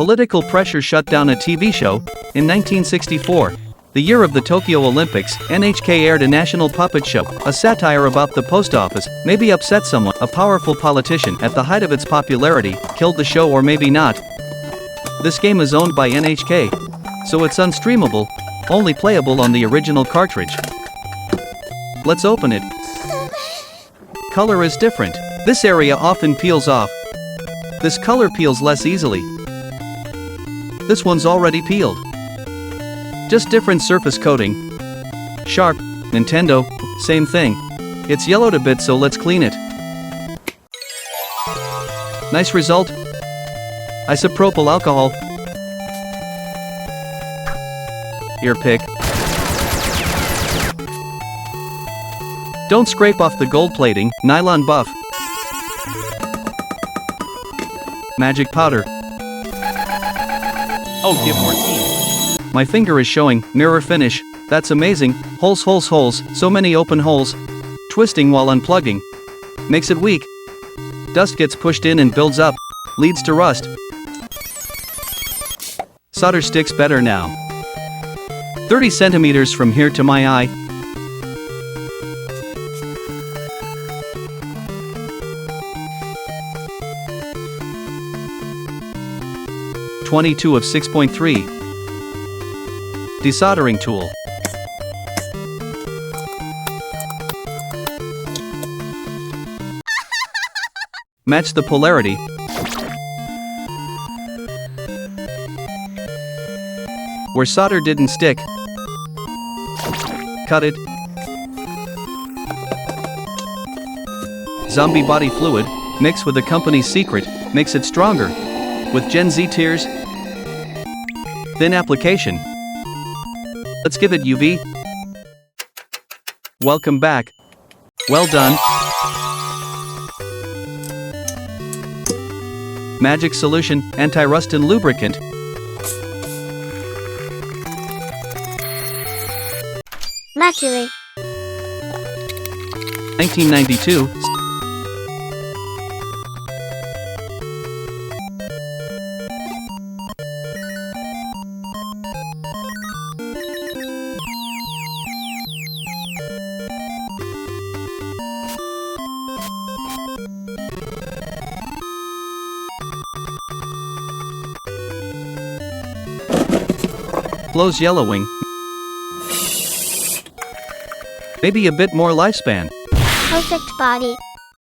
Political pressure shut down a TV show. In 1964, the year of the Tokyo Olympics, NHK aired a national puppet show, a satire about the post office. Maybe upset someone. A powerful politician at the height of its popularity killed the show, or maybe not. This game is owned by NHK, so it's unstreamable, only playable on the original cartridge. Let's open it. Color is different. This area often peels off. This color peels less easily. This one's already peeled. Just different surface coating. Sharp, Nintendo, same thing. It's yellowed a bit, so let's clean it. Nice result. Isopropyl alcohol. Ear pick. Don't scrape off the gold plating. Nylon buff. Magic powder. Oh, give more tea. My finger is showing. Mirror finish. That's amazing. Holes, holes, holes. So many open holes. Twisting while unplugging. Makes it weak. Dust gets pushed in and builds up. Leads to rust. Solder sticks better now. 30 centimeters from here to my eye. .22 of 6.3. Desoldering tool. Match the polarity. Where solder didn't stick, cut it. Zombie body fluid, mixed with the company's secret, makes it stronger. With Gen Z tears. Thin application. Let's give it UV. Welcome back. Well done. Magic solution, anti-rust and lubricant. Mercury. 1992. Flows yellowing. Maybe a bit more lifespan. Perfect body.